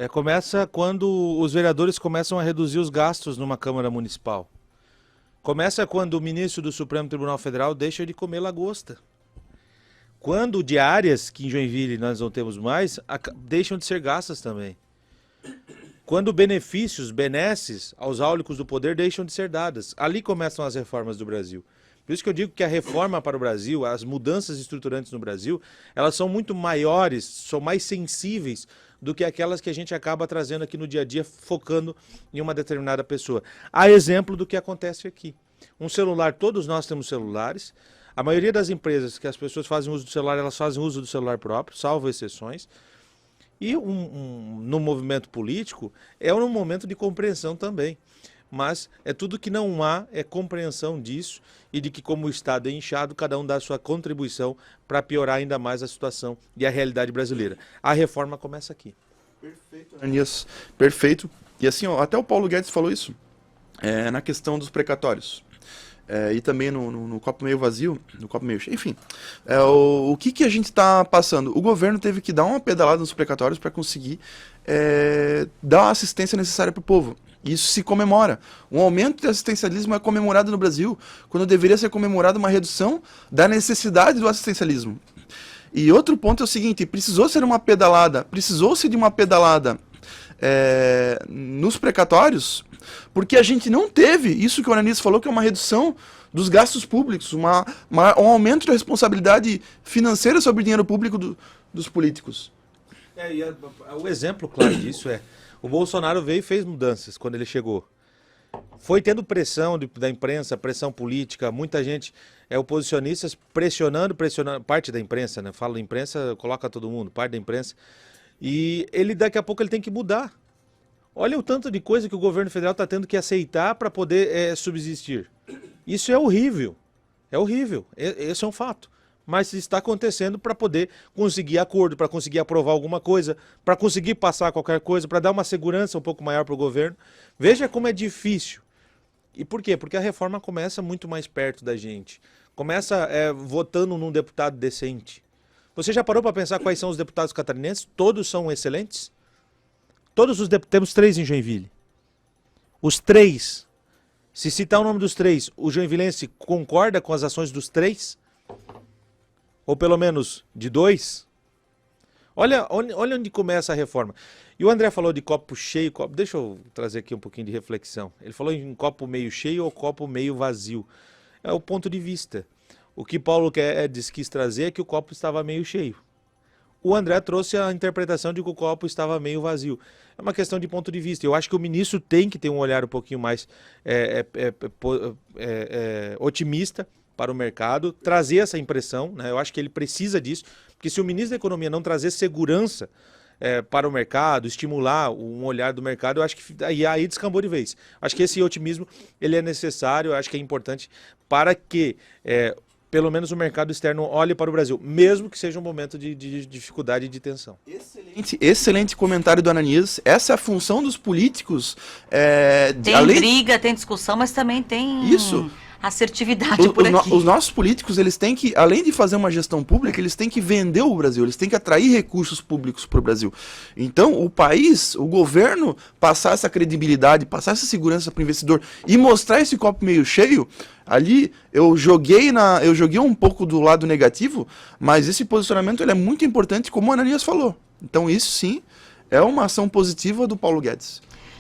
Começa quando os vereadores começam a reduzir os gastos numa Câmara Municipal. Começa quando o ministro do Supremo Tribunal Federal deixa de comer lagosta. Quando diárias, que em Joinville nós não temos mais, deixam de ser gastas também. Quando benefícios, benesses aos áulicos do poder deixam de ser dadas. Ali começam as reformas do Brasil. Por isso que eu digo que a reforma para o Brasil, as mudanças estruturantes no Brasil, elas são muito maiores, são mais sensíveis do que aquelas que a gente acaba trazendo aqui no dia a dia, focando em uma determinada pessoa. Há exemplo do que acontece aqui. Um celular, todos nós temos celulares. A maioria das empresas que as pessoas fazem uso do celular, elas fazem uso do celular próprio, salvo exceções. E no movimento político, é um momento de compreensão também. Mas é tudo que não há, é compreensão disso e de que, como o Estado é inchado, cada um dá a sua contribuição para piorar ainda mais a situação e a realidade brasileira. A reforma começa aqui. Perfeito, Ananias. Perfeito. E assim, ó, até o Paulo Guedes falou isso, na questão dos precatórios. E também no copo meio vazio, no copo meio cheio, enfim. O que a gente está passando? O governo teve que dar uma pedalada nos precatórios para conseguir dar a assistência necessária para o povo. Isso se comemora. Um aumento de assistencialismo é comemorado no Brasil, quando deveria ser comemorada uma redução da necessidade do assistencialismo. E outro ponto é o seguinte, precisou-se de uma pedalada nos precatórios, porque a gente não teve isso que o Ananias falou, que é uma redução dos gastos públicos, um aumento da responsabilidade financeira sobre o dinheiro público dos políticos. O exemplo claro disso o Bolsonaro veio e fez mudanças quando ele chegou. Foi tendo pressão da imprensa, pressão política, muita gente, oposicionistas pressionando, parte da imprensa, né? Falo imprensa, coloca todo mundo, parte da imprensa. E daqui a pouco ele tem que mudar. Olha o tanto de coisa que o governo federal está tendo que aceitar para poder subsistir. Isso é horrível. É horrível. Esse é um fato. Mas está acontecendo para poder conseguir acordo, para conseguir aprovar alguma coisa, para conseguir passar qualquer coisa, para dar uma segurança um pouco maior para o governo. Veja como é difícil. E por quê? Porque a reforma começa muito mais perto da gente. Começa votando num deputado decente. Você já parou para pensar quais são os deputados catarinenses? Todos são excelentes? Temos 3 em Joinville. Os 3. Se citar o nome dos 3, o joinvilense concorda com as ações dos 3? Ou pelo menos de 2? Olha onde começa a reforma. E o André falou de copo cheio, deixa eu trazer aqui um pouquinho de reflexão. Ele falou em copo meio cheio ou copo meio vazio. É o ponto de vista. O que Paulo quis trazer é que o copo estava meio cheio. O André trouxe a interpretação de que o copo estava meio vazio. É uma questão de ponto de vista. Eu acho que o ministro tem que ter um olhar um pouquinho mais otimista para o mercado, trazer essa impressão, né? Eu acho que ele precisa disso, porque se o ministro da Economia não trazer segurança para o mercado, estimular um olhar do mercado, eu acho que aí descambou de vez. Acho que esse otimismo ele é necessário, eu acho que é importante para que pelo menos o mercado externo olhe para o Brasil, mesmo que seja um momento de dificuldade e de tensão. Excelente comentário do Ananias. Essa é a função dos políticos. Tem briga, tem discussão, mas também tem assertividade por aqui. Os nossos políticos, eles têm que, além de fazer uma gestão pública, eles têm que vender o Brasil, eles têm que atrair recursos públicos para o Brasil. Então, o país, o governo, passar essa credibilidade, passar essa segurança para o investidor e mostrar esse copo meio cheio, ali eu joguei um pouco do lado negativo, mas esse posicionamento ele é muito importante, como o Ananias falou. Então, isso sim é uma ação positiva do Paulo Guedes.